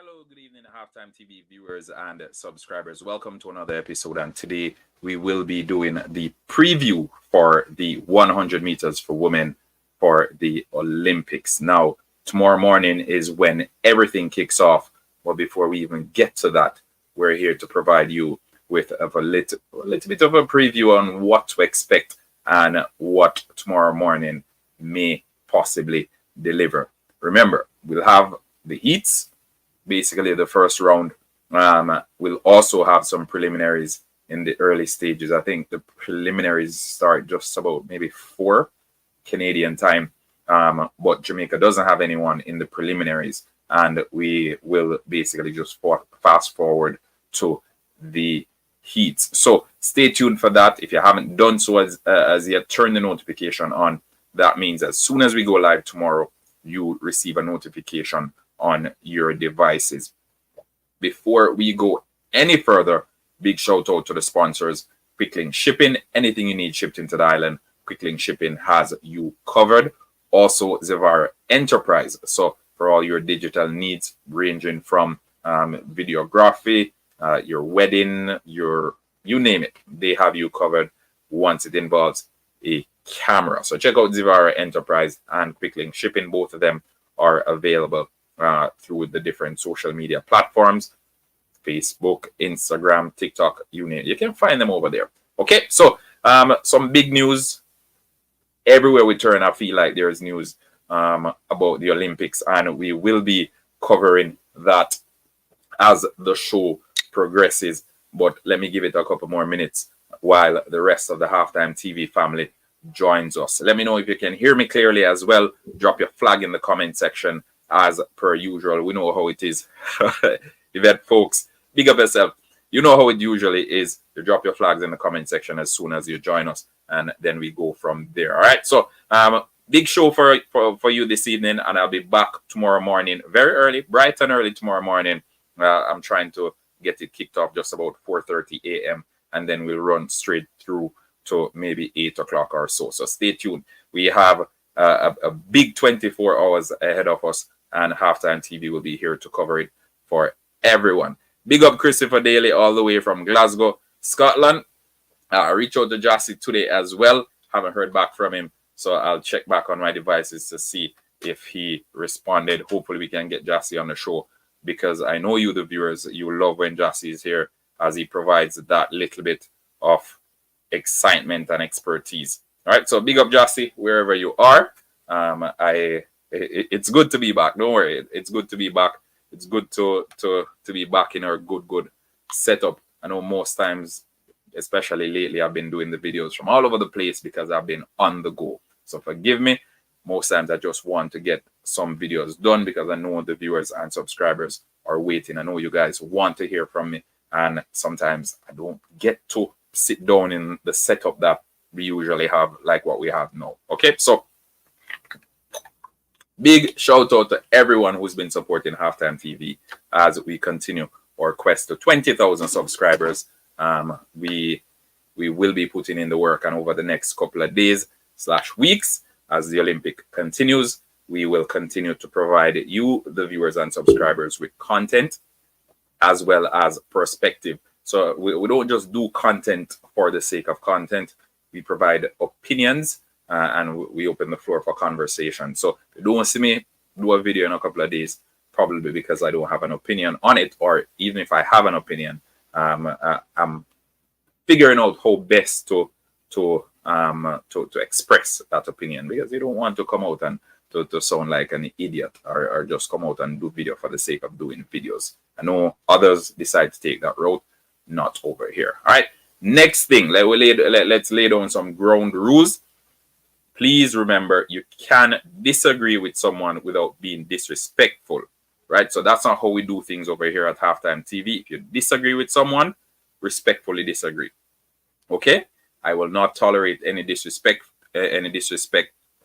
Hello, good evening, Halftime TV viewers and subscribers. Welcome to another episode. And today we will be doing the preview for the 100 meters for women for the Olympics. Now, tomorrow morning is when everything kicks off. But before we even get to that, we're here to provide you with a little bit of a preview on what to expect and what tomorrow morning may possibly deliver. Remember, we'll have the heats. Basically, the first round will also have some preliminaries in the early stages. I think the preliminaries start just about maybe 4 Canadian time, but Jamaica doesn't have anyone in the preliminaries, and we will basically just fast forward to the heats. So stay tuned for that. If you haven't done so as yet, turn the notification on. That means as soon as we go live tomorrow, you receive a notification on your devices. Before we go any further, big shout out to the sponsors. Quicklink Shipping, anything you need shipped into the island, Quicklink Shipping has you covered. Also Zevara Enterprise, so for all your digital needs ranging from videography, your wedding, you name it, they have you covered once it involves a camera. So check out Zevara Enterprise and Quicklink Shipping. Both of them are available through the different social media platforms, Facebook, Instagram, TikTok, you name it. You can find them over there. Okay, so some big news. Everywhere we turn, I feel like there is news about the Olympics, and we will be covering that as the show progresses. But let me give it a couple more minutes while the rest of the Halftime TV family joins us. Let me know if you can hear me clearly as well. Drop your flag in the comment section. As per usual, we know how it is. Event folks, big up yourself. You know how it usually is. You drop your flags in the comment section as soon as you join us, and then we go from there. All right. So, big show for you this evening, and I'll be back tomorrow morning, very early, bright and early tomorrow morning. I'm trying to get it kicked off just about 4:30 a.m. and then we'll run straight through to maybe 8 o'clock or so. So stay tuned. We have a big 24 hours ahead of us, and Halftime TV will be here to cover it for everyone. Big up Christopher Daly all the way from Glasgow, Scotland. I reached out to Jassy today as well. Haven't heard back from him, so I'll check back on my devices to see if he responded. Hopefully we can get Jassy on the show, because I know you, the viewers, you love when Jassy is here, as he provides that little bit of excitement and expertise. All right, so big up Jassy wherever you are. It's good to be back. Don't worry, it's good to be back. It's good to be back in our good setup. I know most times, especially lately, I've been doing the videos from all over the place because I've been on the go. So forgive me. Most times I just want to get some videos done because I know the viewers and subscribers are waiting. I know you guys want to hear from me, and sometimes I don't get to sit down in the setup that we usually have, like what we have now. Okay, so big shout out to everyone who's been supporting Halftime TV as we continue our quest to 20,000 subscribers. We will be putting in the work, and over the next couple of days / weeks, as the Olympic continues, we will continue to provide you, the viewers and subscribers, with content as well as perspective. So we don't just do content for the sake of content. We provide opinions, and we open the floor for conversation. So if you don't see me do a video in a couple of days, probably because I don't have an opinion on it, or even if I have an opinion, I'm figuring out how best to express that opinion, because you don't want to come out and to sound like an idiot, or just come out and do video for the sake of doing videos. I know others decide to take that route, not over here. All right. Next thing, let's lay down some ground rules. Please remember, you can disagree with someone without being disrespectful, right? So that's not how we do things over here at Halftime TV. If you disagree with someone, respectfully disagree. Okay? I will not tolerate any disrespect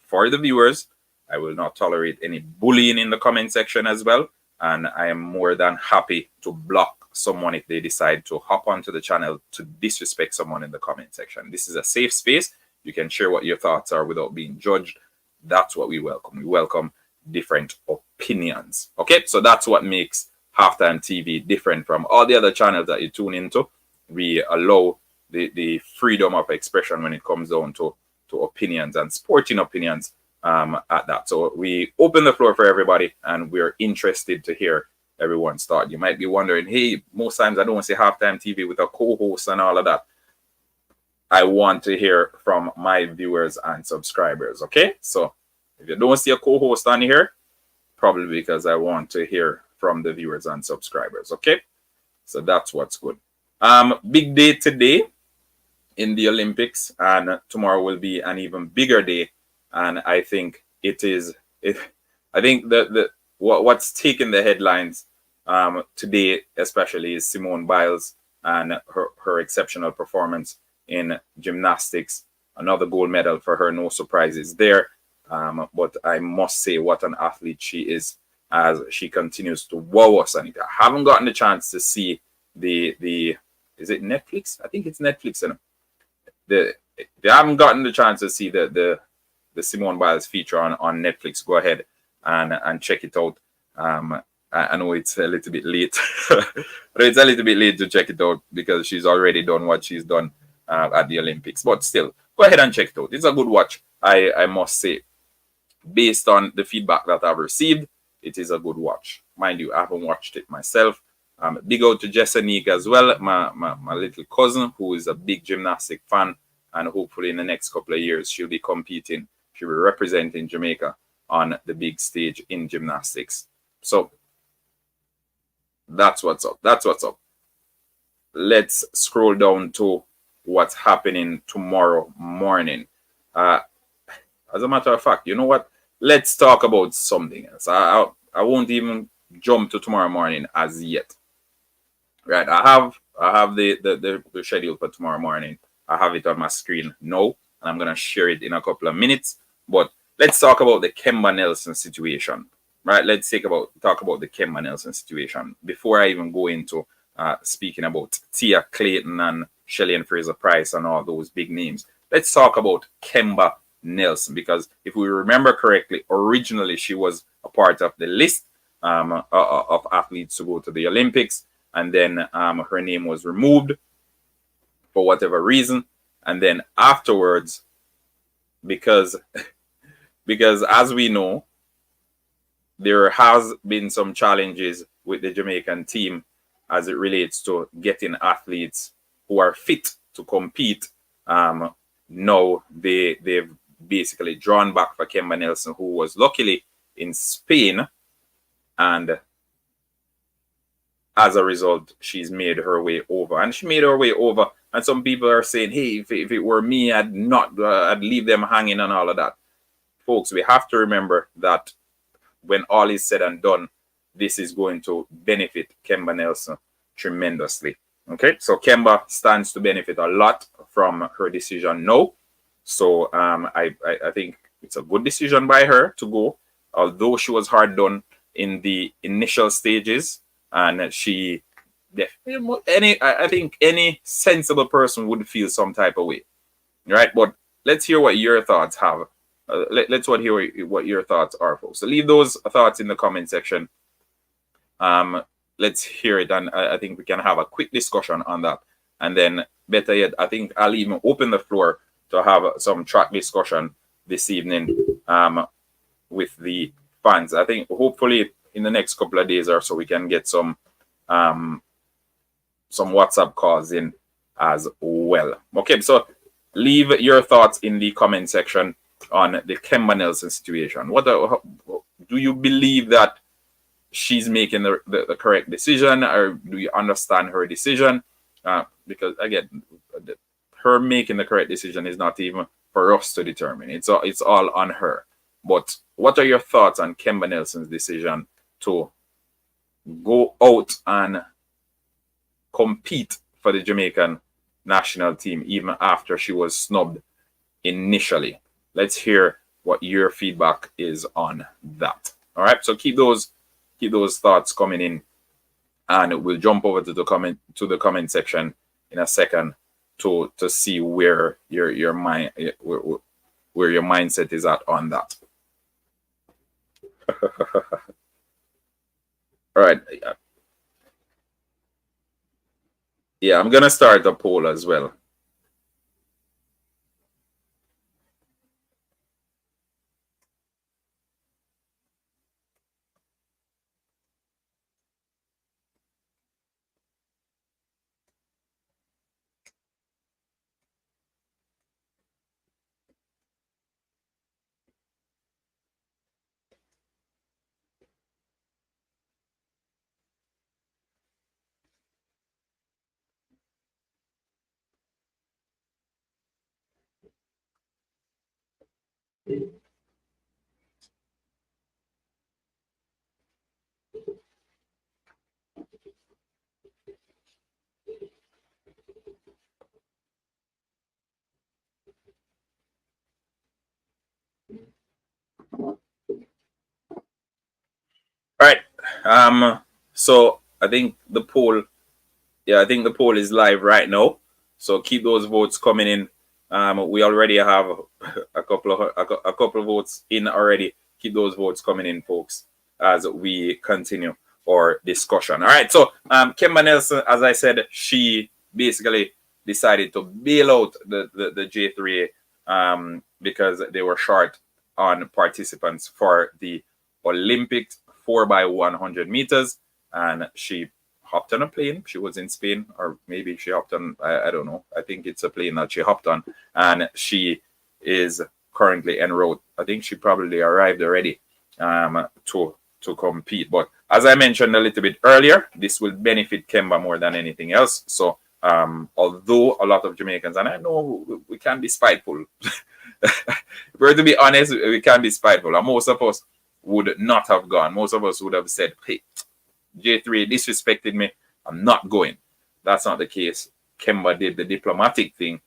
for the viewers. I will not tolerate any bullying in the comment section as well. And I am more than happy to block someone if they decide to hop onto the channel to disrespect someone in the comment section. This is a safe space. You can share what your thoughts are without being judged. That's what we welcome. We welcome different opinions. Okay, so that's what makes Halftime TV different from all the other channels that you tune into. We allow the freedom of expression when it comes down to opinions and sporting opinions at that. So we open the floor for everybody, and we're interested to hear everyone's thought. You might be wondering, hey, most times I don't see halftime TV with a co-host and all of that. I want to hear from my viewers and subscribers. Okay, so if you don't see a co-host on here, probably because I want to hear from the viewers and subscribers. Okay, so that's what's good. Big day today in the Olympics, and tomorrow will be an even bigger day. And I think I think what's taking the headlines today, especially, is Simone Biles and her exceptional performance in gymnastics. Another gold medal for her, no surprises there. But I must say, what an athlete she is, as she continues to wow us. And I haven't gotten the chance to see the is it Netflix? I think it's Netflix. They haven't gotten the chance to see the Simone Biles feature on Netflix. Go ahead and check it out. I know it's a little bit late, but it's a little bit late to check it out because she's already done what she's done at the Olympics. But still, go ahead and check it out. It's a good watch, I must say. Based on the feedback that I've received, it is a good watch. Mind you, I haven't watched it myself. Big out to Jessanique as well, my little cousin, who is a big gymnastic fan, and hopefully in the next couple of years she'll be competing. She'll be representing Jamaica on the big stage in gymnastics. So that's what's up. That's what's up. Let's scroll down to what's happening tomorrow morning. As a matter of fact, you know what? Let's talk about something else. I won't even jump to tomorrow morning as yet. Right, I have the schedule for tomorrow morning. I have it on my screen now, and I'm gonna share it in a couple of minutes. But let's talk about the Kemba Nelson situation. Right, let's talk about the Kemba Nelson situation before I even go into speaking about Tia Clayton and Shelly and Fraser Price and all those big names. Let's talk about Kemba Nelson, because if we remember correctly, originally she was a part of the list of athletes to go to the Olympics, and then her name was removed for whatever reason. And then afterwards, because as we know, there has been some challenges with the Jamaican team as it relates to getting athletes who are fit to compete. Now they've basically drawn back for Kemba Nelson, who was luckily in Spain, and as a result, she's made her way over. And she made her way over. And some people are saying, hey, if it were me, I'd leave them hanging and all of that. Folks, we have to remember that when all is said and done, this is going to benefit Kemba Nelson tremendously. Okay, so Kemba stands to benefit a lot from her decision now. So I think it's a good decision by her to go, although she was hard done in the initial stages. And I think any sensible person would feel some type of way, right? But let's hear what your thoughts have. Let's hear what your thoughts are, folks. So leave those thoughts in the comment section. Let's hear it, and I think we can have a quick discussion on that. And then, better yet, I think I'll even open the floor to have some track discussion this evening with the fans. I think hopefully in the next couple of days or so, we can get some WhatsApp calls in as well. Okay, so leave your thoughts in the comment section on the Kemba Nelson situation. Do you believe that she's making the correct decision, or do you understand her decision? Because again, her making the correct decision is not even for us to determine. It's all on her. But what are your thoughts on Kemba Nelson's decision to go out and compete for the Jamaican national team even after she was snubbed initially? Let's hear what your feedback is on that. All right, so keep those thoughts coming in, and we'll jump over to the comment section in a second to see where your mindset is at on that. All right, Yeah, I'm gonna start a poll as well. All right. So I think the poll, yeah, I think the poll is live right now. So keep those votes coming in. We already have a couple of votes in already. Keep those votes coming in, folks, as we continue our discussion. All right. So Kemba Nelson, as I said, she basically decided to bail out the J3A because they were short on participants for the Olympic 4x100 meters, and she hopped on a plane. She was in Spain, or maybe she hopped on, I don't know. I think it's a plane that she hopped on, and she is currently en route. I think she probably arrived already to compete. But as I mentioned a little bit earlier, this will benefit Kemba more than anything else. So although a lot of Jamaicans, and I know we can be spiteful, if we're to be honest, we can be spiteful, and most of us would not have gone. Most of us would have said, hey, J3 disrespected me, I'm not going. That's not the case. Kemba did the diplomatic thing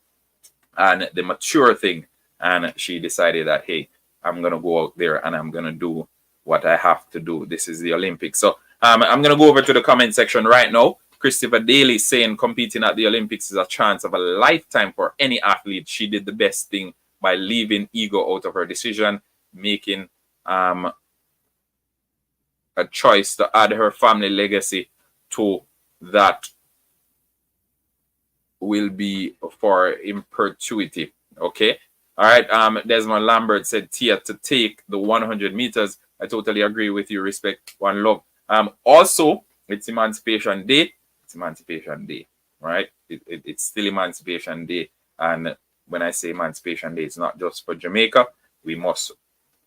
and the mature thing, and she decided that, hey, I'm going to go out there and I'm going to do what I have to do. This is the Olympics. So I'm going to go over to the comment section right now. Christopher Daly saying competing at the Olympics is a chance of a lifetime for any athlete. She did the best thing by leaving ego out of her decision, making a choice to add her family legacy to that will be for in perpetuity. Okay. All right. Desmond Lambert said Tia to take the 100 meters. I totally agree with you. Respect, one love. Also, it's Emancipation Day. It's Emancipation Day, right? It's still Emancipation Day. And when I say Emancipation Day, it's not just for Jamaica. We must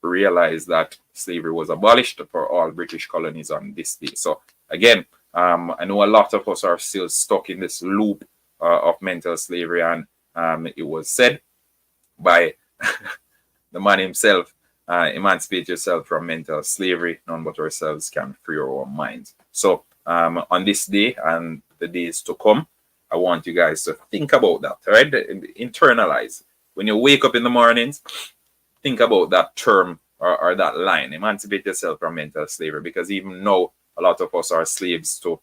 realize that slavery was abolished for all British colonies on this day. So again, I know a lot of us are still stuck in this loop of mental slavery, and it was said by the man himself, emancipate yourself from mental slavery. None but ourselves can free our own minds. So on this day and the days to come, I want you guys to think about that, right? Internalize. When you wake up in the mornings, think about that term or that line, emancipate yourself from mental slavery, because even now, a lot of us are slaves to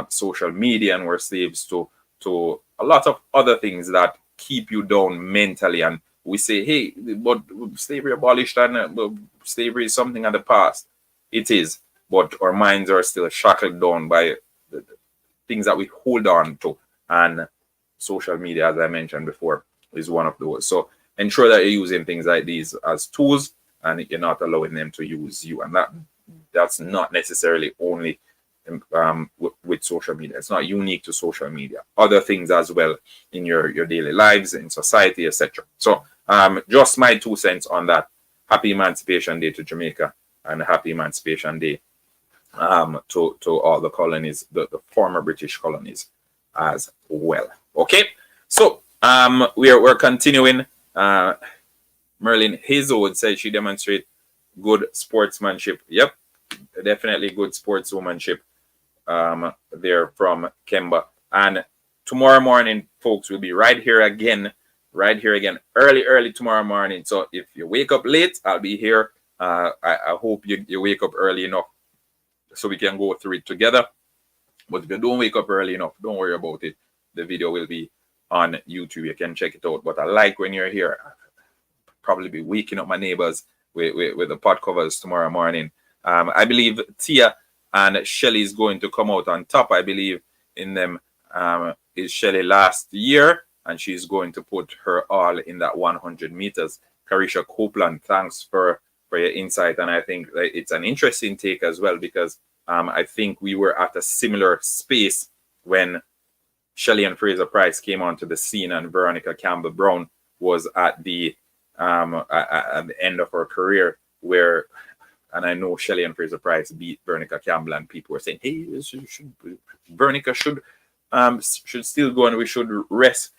social media, and we're slaves to a lot of other things that keep you down mentally. And we say, hey, but slavery abolished, and slavery is something of the past. It is, but our minds are still shackled down by the things that we hold on to. And social media, as I mentioned before, is one of those. So ensure that you're using things like these as tools, and you're not allowing them to use you. And that's not necessarily only with social media. It's not unique to social media. Other things as well in your daily lives, in society, etc. So just my 2 cents on that. Happy Emancipation Day to Jamaica, and Happy Emancipation Day to all the colonies, the former British colonies as well. Okay, so we're continuing. Merlin Hazelwood said she demonstrated good sportsmanship. Yep, definitely good sportswomanship there from Kemba. And tomorrow morning, folks, will be right here again, early tomorrow morning. So if you wake up late, I'll be here. I hope you wake up early enough so we can go through it together. But if you don't wake up early enough, don't worry about it. The video will be on YouTube. You can check it out. But I like when you're here. I'll probably be waking up my neighbors with the pot covers tomorrow morning. I believe Tia and Shelly is going to come out on top, I believe, in them. is Shelly last year, and she's going to put her all in that 100 meters. Carisha Copeland, thanks for your insight, and I think that it's an interesting take as well, because I think we were at a similar space when Shelly and Fraser Price came onto the scene, and Veronica Campbell Brown was at the end of her career, where, and I know Shelly and Fraser Price beat Veronica Campbell, and people were saying, "Hey, Veronica should still go, and we should rest.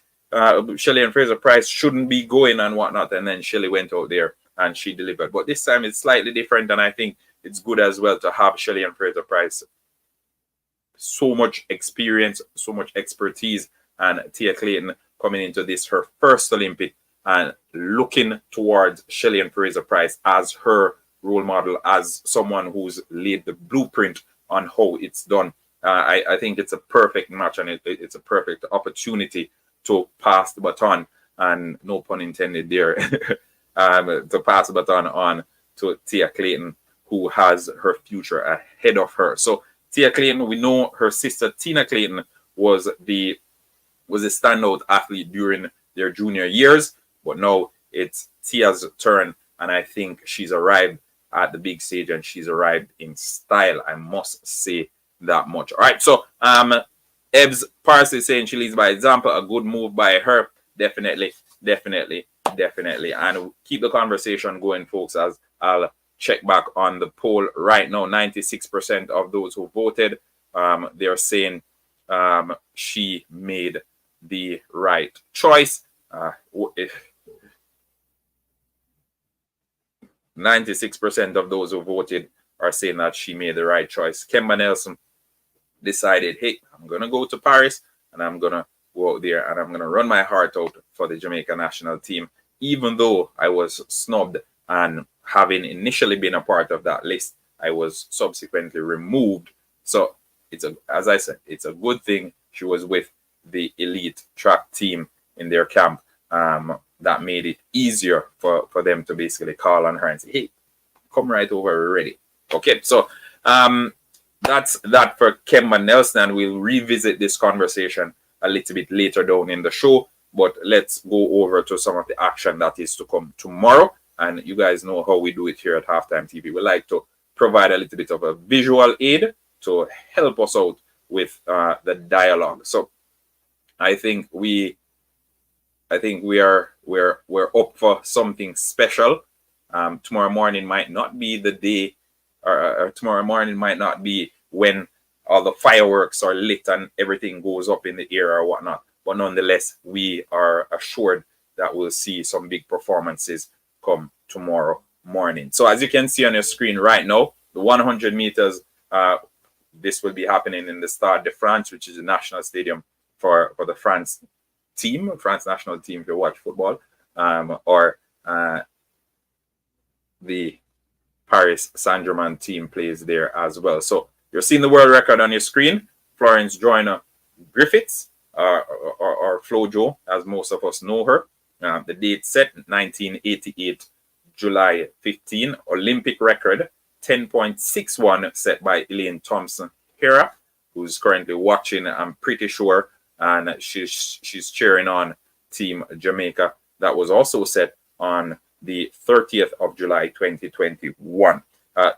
Shelly and Fraser Price shouldn't be going and whatnot." And then Shelly went out there and she delivered. But this time it's slightly different, and I think it's good as well to have Shelly and Fraser Price. So much experience, so much expertise, and Tia Clayton coming into this, her first Olympic, and looking towards Shelly and Fraser Price as her role model, as someone who's laid the blueprint on how it's done. I think it's a perfect match, and it's a perfect opportunity to pass the baton, and no pun intended there, to pass the baton on to Tia Clayton, who has her future ahead of her. So Tia Clayton, we know her sister Tina Clayton was a standout athlete during their junior years, but now it's Tia's turn, and I think she's arrived at the big stage, and she's arrived in style. I must say that much. All right, so Ebbs Parsley saying she leads by example. A good move by her. Definitely. And keep the conversation going, folks, as I'll check back on the poll right now. 96% of those who voted, they're saying she made the right choice. 96% of those who voted are saying that she made the right choice. Kemba Nelson decided, hey, I'm going to go to Paris, and I'm going to go out there, and I'm going to run my heart out for the Jamaica national team, even though I was snubbed, and having initially been a part of that list, I was subsequently removed. So as I said, it's a good thing she was with the elite track team in their camp. That made it easier for them to basically call on her and say, hey, come right over, we're ready. Okay, so that's that for Kemba Nelson, and we'll revisit this conversation a little bit later down in the show. But let's go over to some of the action that is to come tomorrow. And you guys know how we do it here at Halftime TV. We like to provide a little bit of a visual aid to help us out with the dialogue. So I think we're up for something special. Tomorrow morning might not be the day, or tomorrow morning might not be when all the fireworks are lit and everything goes up in the air or whatnot. But nonetheless, we are assured that we'll see some big performances come tomorrow morning. So as you can see on your screen right now, the 100 meters, this will be happening in the Stade de France, which is the national stadium for the France national team if you watch football, or the Paris Saint-Germain team plays there as well. So you're seeing the world record on your screen. Florence Joyner Griffiths, or Flojo, as most of us know her. The date set, 1988, July 15. Olympic record, 10.61, set by Elaine Thompson-Hera, who's currently watching, I'm pretty sure, and she's cheering on Team Jamaica. That was also set on the 30th of July, 2021.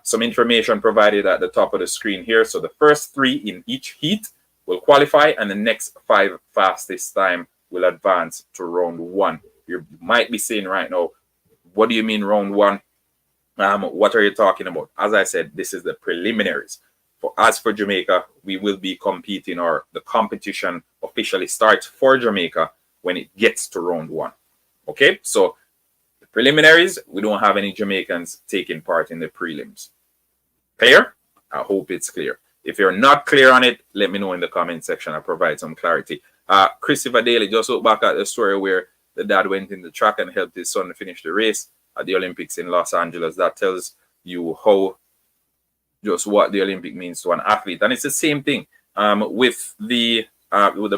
Some information provided at the top of the screen here. So the first 3 in each heat will qualify, and the next 5 fastest time will advance to round 1. You might be saying right now, what do you mean round 1? What are you talking about? As I said, this is the preliminaries. As for Jamaica, we will be competing, or the competition officially starts for Jamaica when it gets to round 1. Okay, so the preliminaries, we don't have any Jamaicans taking part in the prelims. Clear? I hope it's clear. If you're not clear on it, let me know in the comment section. I'll provide some clarity. Christopher Daly, just look back at the story where the dad went in the track and helped his son finish the race at the Olympics in Los Angeles. That tells you just what the Olympic means to an athlete. And it's the same thing with the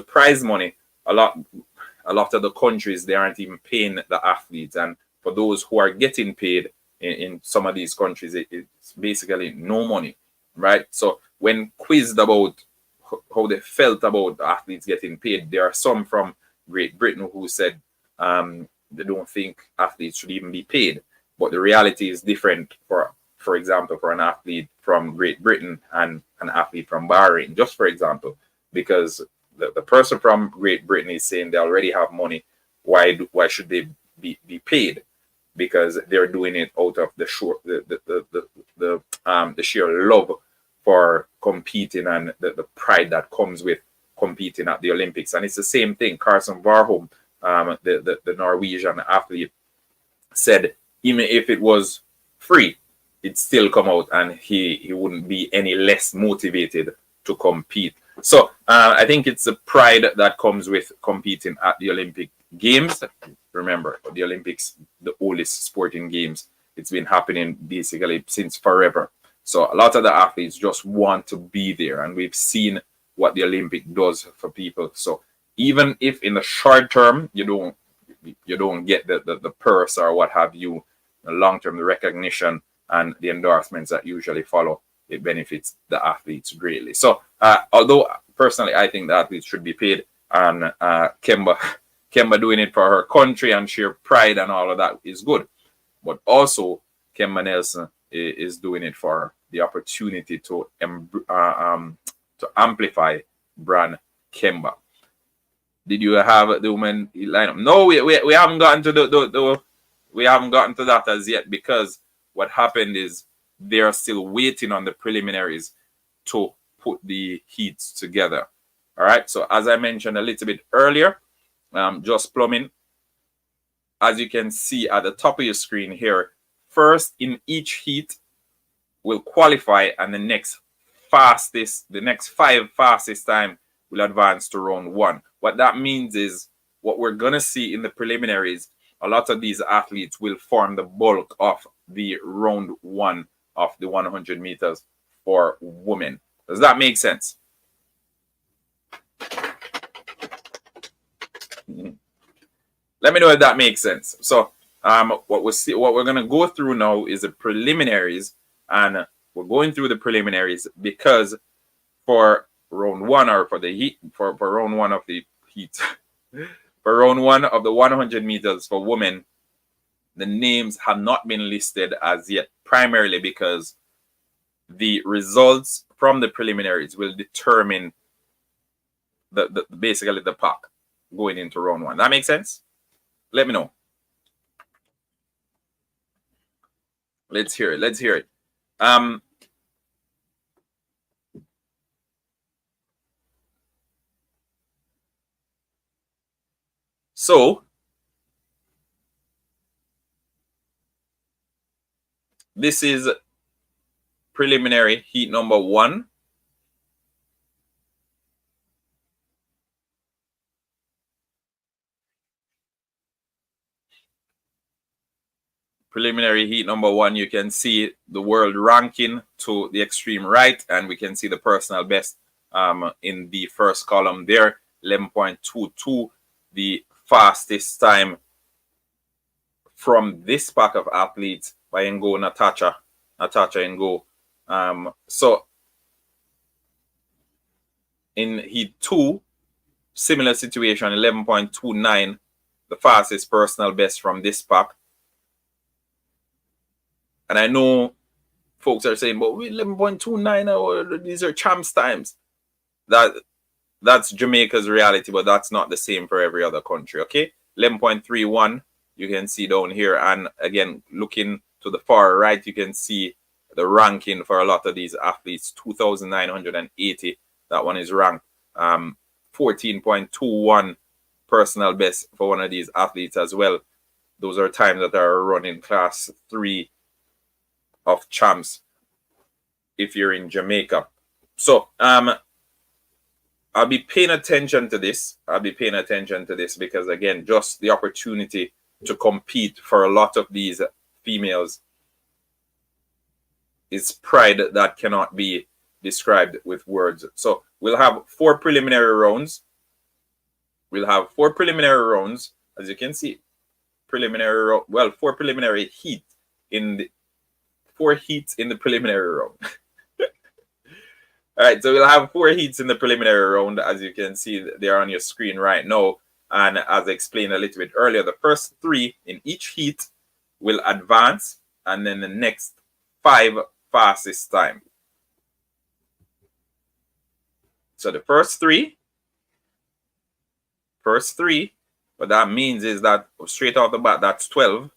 prize money. A lot of the countries, they aren't even paying the athletes. And for those who are getting paid in some of these countries, it's basically no money, right? So when quizzed about how they felt about athletes getting paid. There are some from Great Britain who said they don't think athletes should even be paid. But the reality is different for example, for an athlete from Great Britain and an athlete from Bahrain, just for example, because the person from Great Britain is saying they already have money. Why should they be paid? Because they're doing it out of the sheer love for competing and the pride that comes with competing at the Olympics. And it's the same thing. Carson Warholm, the Norwegian athlete, said even if it was free, it'd still come out and he wouldn't be any less motivated to compete. So I think it's the pride that comes with competing at the Olympic Games. Remember, the Olympics, the oldest sporting games, it's been happening basically since forever. So a lot of the athletes just want to be there, and we've seen what the Olympic does for people. So even if in the short term you don't get the purse or what have you, the long term, the recognition and the endorsements that usually follow, it benefits the athletes greatly. So although personally I think the athletes should be paid, and Kemba doing it for her country and sheer pride and all of that is good, but also Kemba Nelson is doing it for the opportunity to amplify brand Kemba. Did you have the women lineup? No, we haven't gotten to we haven't gotten to that as yet, because what happened is they're still waiting on the preliminaries to put the heats together. All right. So as I mentioned a little bit earlier, just plumbing, as you can see at the top of your screen here, first in each heat will qualify, and the next 5 fastest time will advance to round 1. What that means is what we're going to see in the preliminaries, a lot of these athletes will form the bulk of the round 1 of the 100 meters for women. Does that make sense? Let me know if that makes sense. So what we're going to go through now is the preliminaries, and we're going through the preliminaries because for round 1, or for the heat, for round 1 of the heat, for round 1 of the 100 meters for women, the names have not been listed as yet, primarily because the results from the preliminaries will determine basically the pack going into round 1. That makes sense? Let me know. Let's hear it. So this is preliminary heat number 1. Preliminary heat number 1, you can see the world ranking to the extreme right, and we can see the personal best in the first column there, 11.22, the fastest time from this pack of athletes by Ngo Natasha Ngo. So in heat 2, similar situation, 11.29, the fastest personal best from this pack. And I know folks are saying, but 11.29, or these are champs times. That's Jamaica's reality, but that's not the same for every other country, okay? 11.31, you can see down here. And again, looking to the far right, you can see the ranking for a lot of these athletes, 2,980. That one is ranked. 14.21 personal best for one of these athletes as well. Those are times that are running class 3 of champs if you're in Jamaica. So I'll be paying attention to this. Because again, just the opportunity to compete for a lot of these females is pride that cannot be described with words. So we'll have 4 preliminary rounds. As you can see, 4 preliminary heat in the 4 heats in the preliminary round. All right, so we'll have 4 heats in the preliminary round, as you can see they're on your screen right now. And as I explained a little bit earlier, the first 3 in each heat will advance, and then the next 5 fastest time. So the first three, what that means is that straight off the bat, that's 12.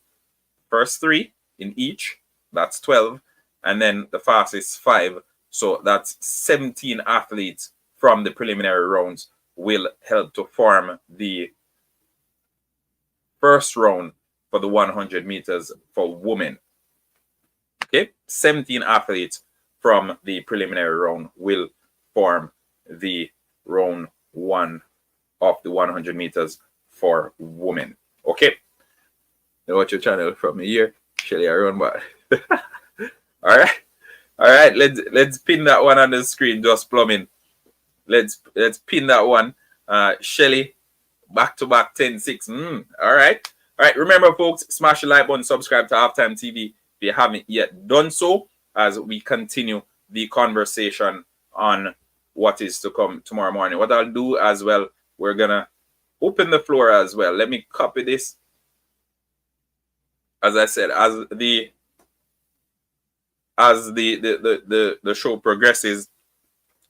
First 3 in each, that's 12. And then the fastest 5. So that's 17 athletes from the preliminary rounds will help to form the first round for the 100 meters for women. Okay, 17 athletes from the preliminary round will form the round 1 of the 100 meters for women. Okay, now watch your channel from here, Shelly around, but all right, let's pin that one on the screen. Just plumbing. Let's pin that one. Shelly, back to back 10-6. All right. Remember, folks, smash the like button, subscribe to Halftime TV if you haven't yet done so, as we continue the conversation on what is to come tomorrow morning. What I'll do as well, we're gonna open the floor as well. Let me copy this. As I said, as the show progresses,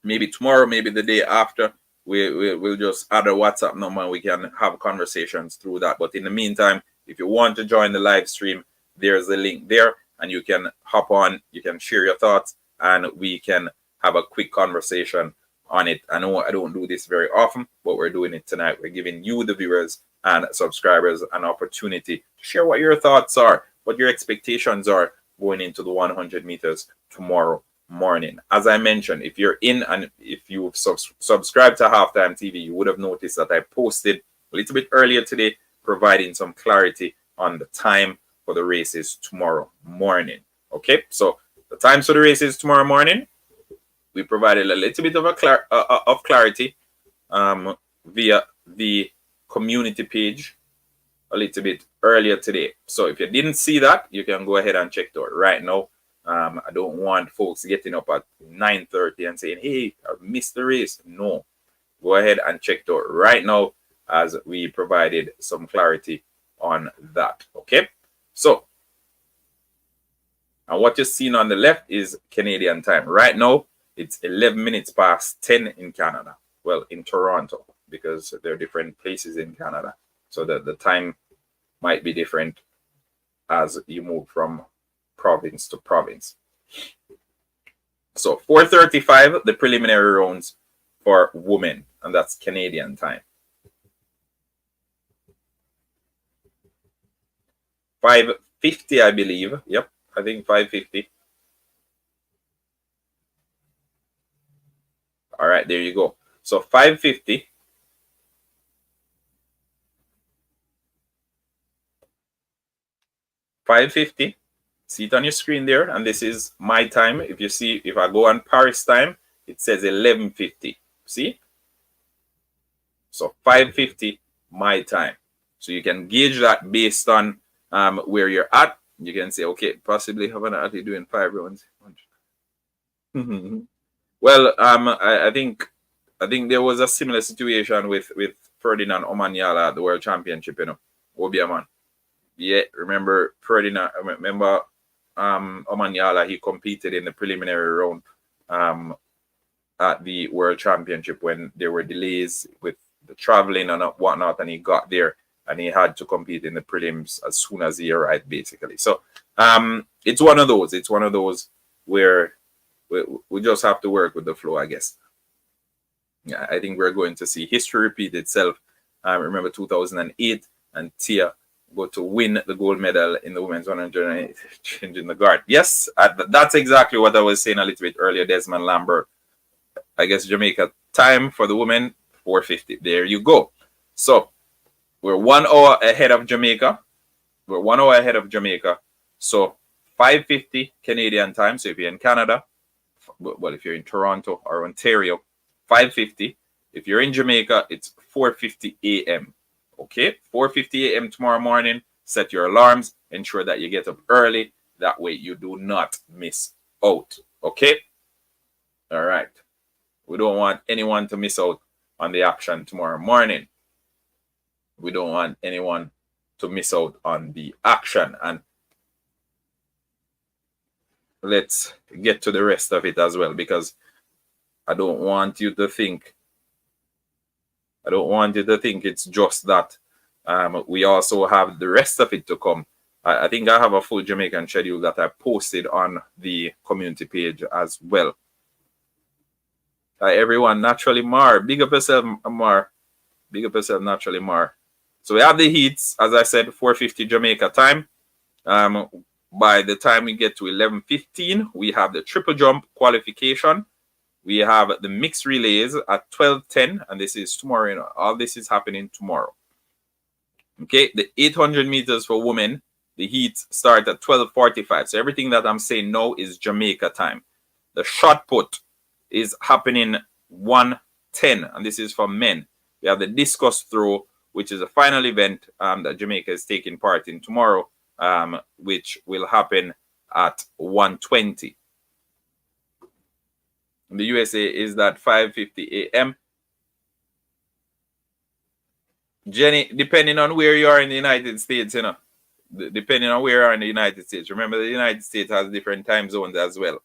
maybe tomorrow, maybe the day after, we'll just add a WhatsApp number and we can have conversations through that. But in the meantime, if you want to join the live stream, there's a link there and you can hop on, you can share your thoughts, and we can have a quick conversation on it. I know I don't do this very often, but we're doing it tonight. We're giving you, the viewers and subscribers, an opportunity to share what your thoughts are, what your expectations are going into the 100 meters tomorrow morning. As I mentioned, if you're in and if you've subscribed to Halftime TV, you would have noticed that I posted a little bit earlier today, providing some clarity on the time for the races tomorrow morning. Okay, so the times for the races tomorrow morning, we provided a little bit of clarity via the community page a little bit earlier today. So if you didn't see that, you can go ahead and check it out right now. I don't want folks getting up at 9:30 and saying, hey, I missed the race. No, go ahead and check it out right now, as we provided some clarity on that. Okay, so, and what you're seeing on the left is Canadian time. Right now, it's 11 minutes past 10 in Canada. Well, in Toronto, because there are different places in Canada. So that the time might be different as you move from province to province. So 4:35, the preliminary rounds for women, and that's Canadian time. 5:50, I believe. Yep, I think 5:50. All right, there you go. So 5:50. 5:50. See it on your screen there, and this is my time. If you see, if I go on Paris time, it says 11:50. See? So 5:50 my time. So you can gauge that based on where you're at. You can say, okay, possibly have an athlete doing 5 rounds. Well, I think there was a similar situation with Ferdinand Omanyala at the World Championship, you know, Obiaman. Yeah, remember Ferdinand? Remember Omanyala? He competed in the preliminary round at the World Championship when there were delays with the traveling and whatnot, and he got there and he had to compete in the prelims as soon as he arrived, basically. So it's one of those. It's one of those where we just have to work with the flow, I guess. Yeah, I think we're going to see history repeat itself. Remember 2008 and Tia go to win the gold medal in the women's 100 changing the guard. Yes, that's exactly what I was saying a little bit earlier. Desmond Lambert, I guess Jamaica time for the women 4:50. There you go. So we're 1 hour ahead of Jamaica. We're 1 hour ahead of Jamaica. So 5:50 Canadian time. So if you're in Canada, well, if you're in Toronto or Ontario, 5:50. If you're in Jamaica, it's 4:50 a.m. Okay, 4:50 a.m. tomorrow morning. Set your alarms. Ensure that you get up early. That way you do not miss out. Okay. All right. We don't want anyone to miss out on the action tomorrow morning. We don't want anyone to miss out on the action. And let's get to the rest of it as well, because I don't want you to think it's just that. We also have the rest of it to come. I think I have a full Jamaican schedule that I posted on the community page as well. Everyone, Naturally Mar. Big up yourself, Mar. Big up yourself, Naturally Mar. So we have the heats, as I said, 4:50 Jamaica time. By the time we get to 11:15, we have the triple jump qualification. We have the mixed relays at 12:10, and this is tomorrow. You know, all this is happening tomorrow. Okay, the 800 meters for women, the heats start at 12:45. So everything that I'm saying now is Jamaica time. The shot put is happening 1:10, and this is for men. We have the discus throw, which is a final event that Jamaica is taking part in tomorrow, which will happen at 1:20. In the USA is that 5:50 a.m. Jenny, depending on where you are in the United States, you know, depending on where you are in the United States. Remember, the United States has different time zones as well.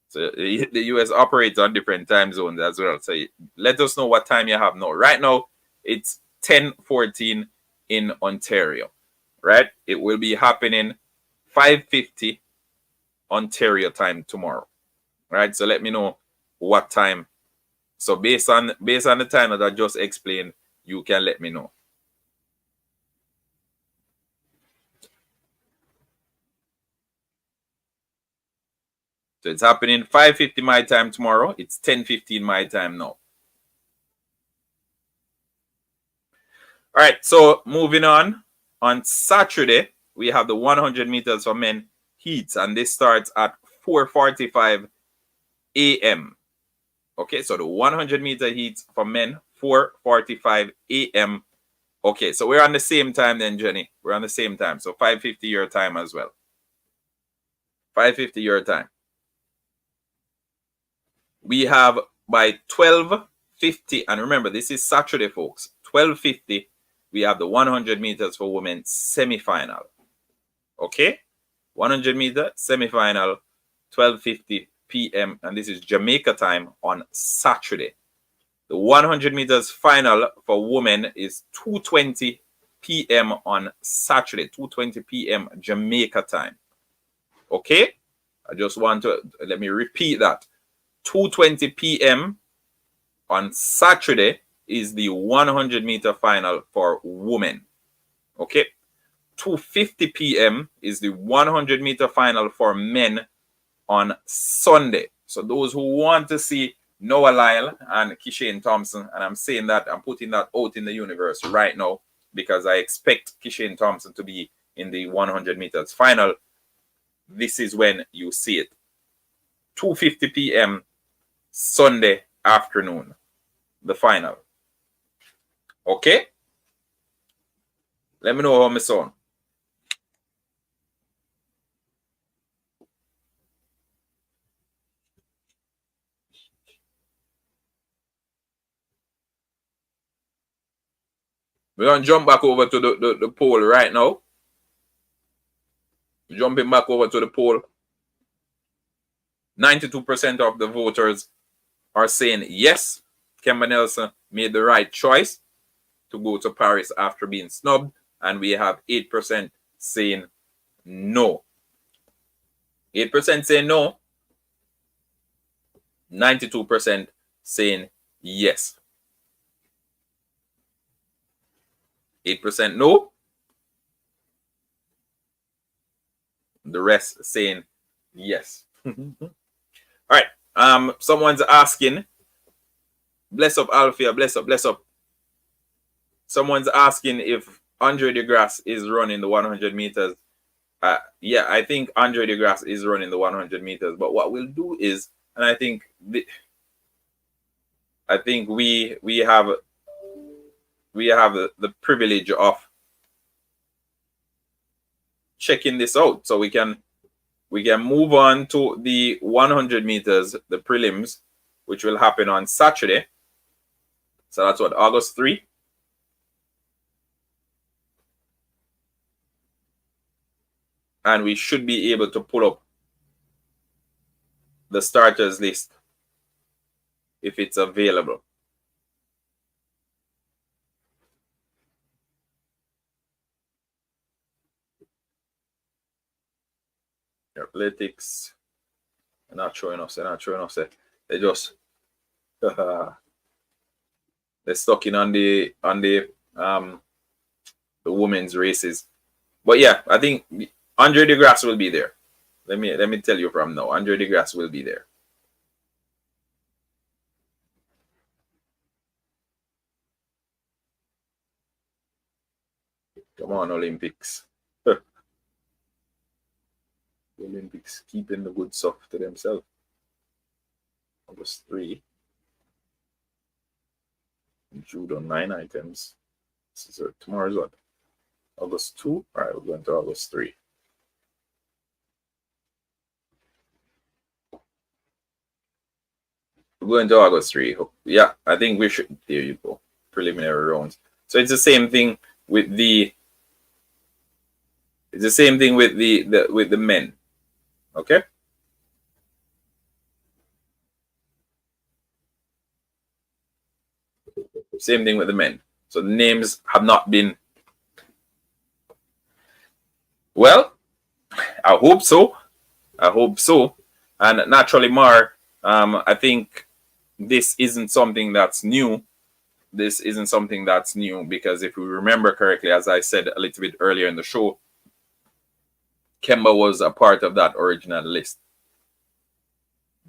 So the US operates on different time zones as well. So let us know what time you have now. Right now, it's 10:14 in Ontario, right? It will be happening 5:50 Ontario time tomorrow, right? So let me know what time. So based on the time that I just explained, you can let me know. So it's happening 5:50 my time tomorrow. It's 10:15 my time now. All right, so moving on. On Saturday, we have the 100 meters for men heats, and this starts at 4:45 a.m. Okay, so the 100 meter heats for men, 4:45 a.m. Okay, so we're on the same time then, Jenny. We're on the same time. So 5:50 your time as well. 5:50 your time. We have by 12:50, and remember, this is Saturday, folks. 12:50, we have the 100 meters for women semi-final. Okay? 100 meter semi-final, 12:50 p.m. And this is Jamaica time on Saturday. The 100 meters final for women is 2:20 p.m. on Saturday, 2:20 p.m. Jamaica time. Okay? I just want to, let me repeat that. 2:20 p.m. on Saturday is the 100 meter final for women. Okay? 2:50 p.m. is the 100 meter final for men on Sunday. So those who want to see Noah Lyle and Kishane Thompson, and I'm saying that, I'm putting that out in the universe right now because I expect Kishane Thompson to be in the 100 meters final. This is when you see it. 2:50 p.m. Sunday afternoon, the final. Okay? Let me know how my sound. We're going to jump back over to the poll right now. Jumping back over to the poll. 92% of the voters are saying yes, Kemba Nelson made the right choice to go to Paris after being snubbed. And we have 8% saying no. 8% saying no. 92% saying yes. 8% no. The rest saying yes. All right. Someone's asking. Bless up, Alfia. Bless up, bless up. Someone's asking if Andre DeGrasse is running the 100 meters. Yeah, I think Andre DeGrasse is running the 100 meters. But what we'll do is, and I think we have the privilege of checking this out, so we can move on to the 100 meters, the prelims, which will happen on Saturday. So that's what, August 3. And we should be able to pull up the starters list if it's available. Athletics. They're not showing us. They're not showing us. They just they're stuck in on the women's races. But yeah, I think Andre DeGrasse will be there. Let me tell you from now. Andre DeGrasse will be there. Come on, Olympics. Olympics keeping the good stuff to themselves. August 3. Judo 9 items. This is tomorrow's what? August 2. All right, we're going to August 3. We're going to August 3. Yeah, I think we should. There you go. Preliminary rounds. So it's the same thing with the. It's the same thing with the men. Okay. Same thing with the men. So the names have not been. Well, I hope so. I hope so. And naturally, Mar, I think this isn't something that's new. This isn't something that's new because if we remember correctly, as I said a little bit earlier in the show, Kemba was a part of that original list.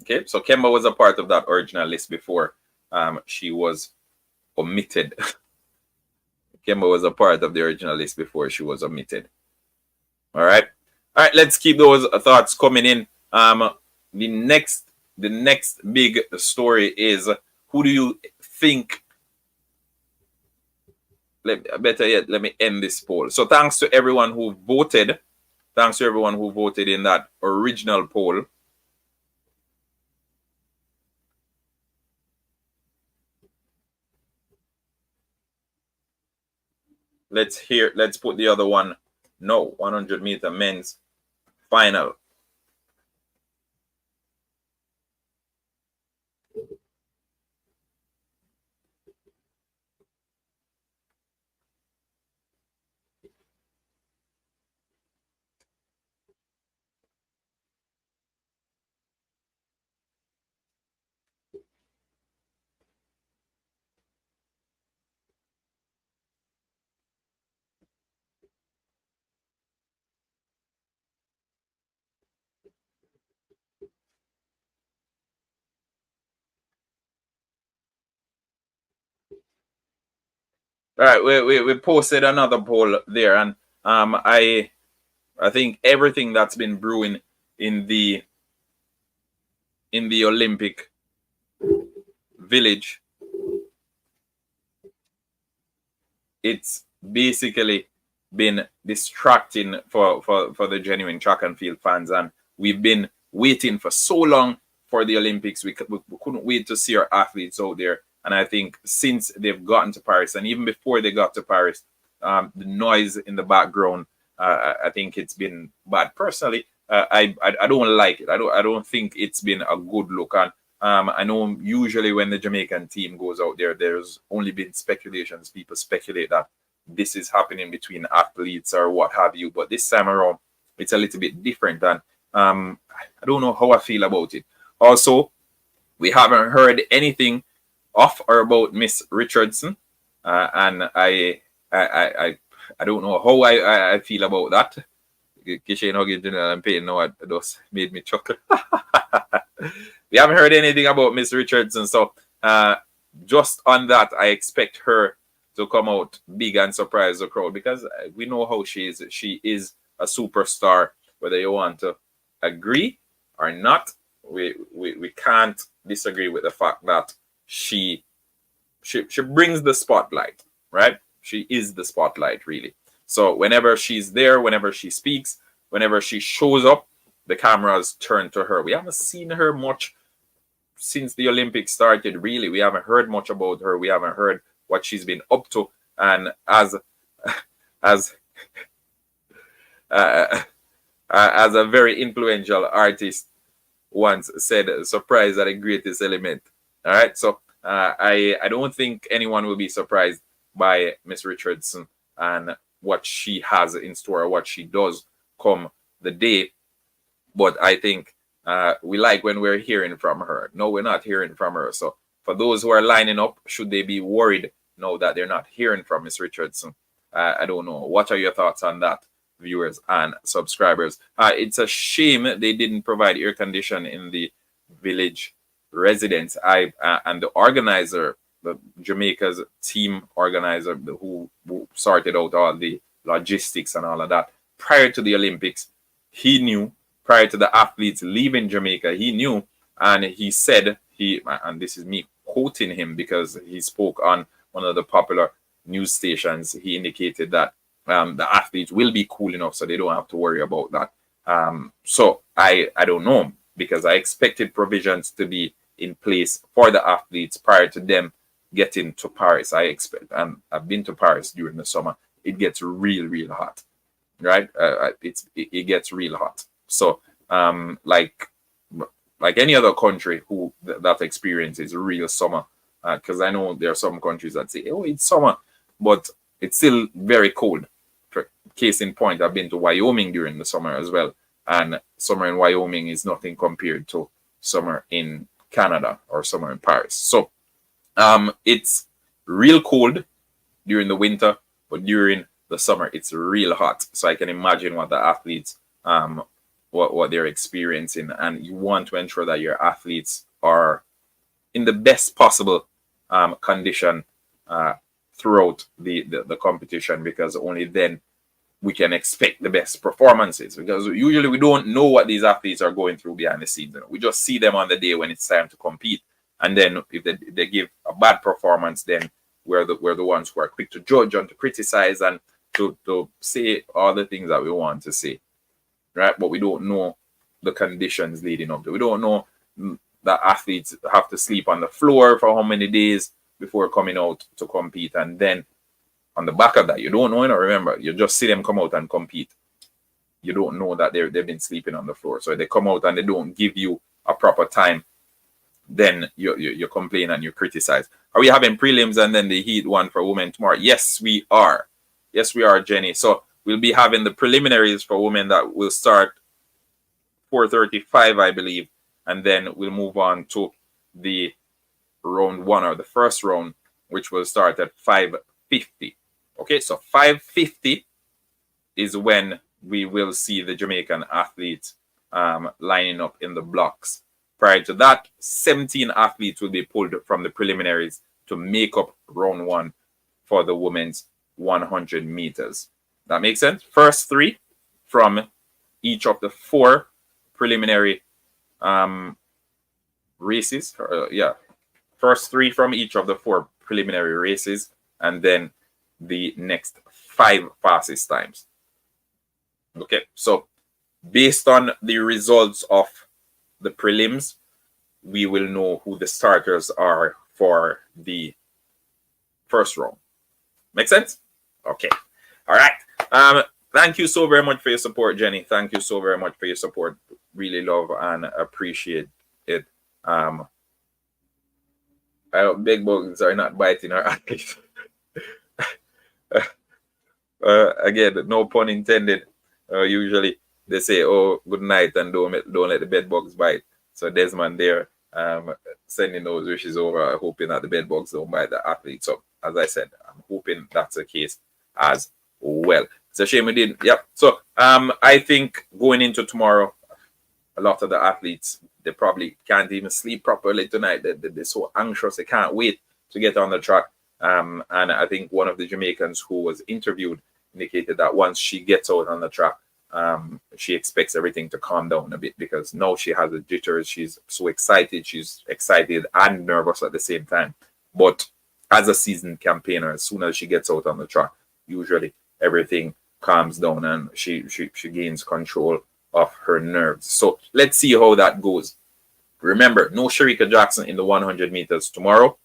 Okay, so Kemba was a part of that original list before she was omitted. Kemba was a part of the original list before she was omitted. All right, let's keep those thoughts coming in. The next big story is, who do you think? Better yet, let me end this poll. So thanks to everyone who voted. Thanks to everyone who voted in that original poll. Let's put the other one. No, 100 meter men's final. All right, we posted another poll there, and I think everything that's been brewing in the Olympic Village, it's basically been distracting for the genuine track and field fans, and we've been waiting for so long for the Olympics. We couldn't wait to see our athletes out there. And I think since they've gotten to Paris, and even before they got to Paris, the noise in the background, I think it's been bad. Personally, I don't like it. I don't think it's been a good look. And I know usually when the Jamaican team goes out there, there's only been speculations. People speculate that this is happening between athletes or what have you. But this time around, it's a little bit different. And I don't know how I feel about it. Also, we haven't heard anything of or about Miss Richardson, and I don't know how I feel about that. Kishan Huggins and Payne know it just made me chuckle. We haven't heard anything about Miss Richardson, so just on that, I expect her to come out big and surprise the crowd, because we know how she is. She is a superstar, whether you want to agree or not. We can't disagree with the fact that she brings the spotlight, right? She is the spotlight, really. So whenever she's there, whenever she speaks, whenever she shows up, the cameras turn to her. We haven't seen her much since the Olympics started, really, we haven't heard much about her. We haven't heard what she's been up to. And as as a very influential artist once said, surprise are the greatest element. All right. So I don't think anyone will be surprised by Miss Richardson and what she has in store, what she does come the day. But I think we like when we're hearing from her. No, we're not hearing from her. So for those who are lining up, should they be worried now that they're not hearing from Miss Richardson? I don't know. What are your thoughts on that, viewers and subscribers? It's a shame they didn't provide air condition in the village residence. And the organizer, the Jamaica's team organizer, who sorted out all the logistics and all of that prior to the Olympics, he knew. Prior to the athletes leaving Jamaica, he knew, and he said, and this is me quoting him because he spoke on one of the popular news stations. He indicated that the athletes will be cool enough, so they don't have to worry about that. So I don't know, because I expected provisions to be in place for the athletes prior to them getting to Paris. And I've been to Paris during the summer. It gets real hot, right? It gets real hot. So, like any other country who that experiences real summer, because I know there are some countries that say, "Oh, it's summer," but it's still very cold. For case in point, I've been to Wyoming during the summer as well, and summer in Wyoming is nothing compared to summer in Canada or summer in Paris. So, it's real cold during the winter, but during the summer, it's real hot. So I can imagine what the athletes what they're experiencing, and you want to ensure that your athletes are in the best possible condition throughout the competition, because only then we can expect the best performances, because usually we don't know what these athletes are going through behind the scenes. We just see them on the day when it's time to compete, and then if they give a bad performance, then we're the ones who are quick to judge and to criticize and to say all the things that we want to say. Right, but we don't know the conditions leading up to. We don't know that athletes have to sleep on the floor for how many days before coming out to compete, and then on the back of that, you don't know. Remember, you just see them come out and compete. You don't know that they've been sleeping on the floor. So if they come out and they don't give you a proper time, then you complain and you criticize. Are we having prelims and then the heat one for women tomorrow? Yes, we are. Yes, we are, Jenny. So we'll be having the preliminaries for women that will start 4:35, I believe, and then we'll move on to the round one, or the first round, which will start at 5:50. Okay, so 5:50 is when we will see the Jamaican athletes lining up in the blocks. Prior to that, 17 athletes will be pulled from the preliminaries to make up round one for the women's 100 meters. That makes sense? First three from each of the four preliminary races. First three from each of the four preliminary races, and then the next 5 fastest times. Okay, so based on the results of the prelims, we will know who the starters are for the first round. Make sense? Okay. All right. Thank you so very much for your support, Jenny. Thank you so very much for your support. Really love and appreciate it. I hope big bugs are not biting our eyes. Again, no pun intended. Usually they say, "Oh, good night," and don't let the bed bugs bite. So Desmond there, sending those wishes over, hoping that the bed bugs don't bite the athlete. So as I said, I'm hoping that's the case as well. It's a shame we didn't. Yep. So I think going into tomorrow, a lot of the athletes, they probably can't even sleep properly tonight. They're so anxious. They can't wait to get on the track. And I think one of the Jamaicans who was interviewed indicated that once she gets out on the track, she expects everything to calm down a bit, because now she has the jitters. She's so excited. She's excited and nervous at the same time. But as a seasoned campaigner, as soon as she gets out on the track, usually everything calms down and she gains control of her nerves. So let's see how that goes. Remember, no Sharika Jackson in the 100 meters tomorrow.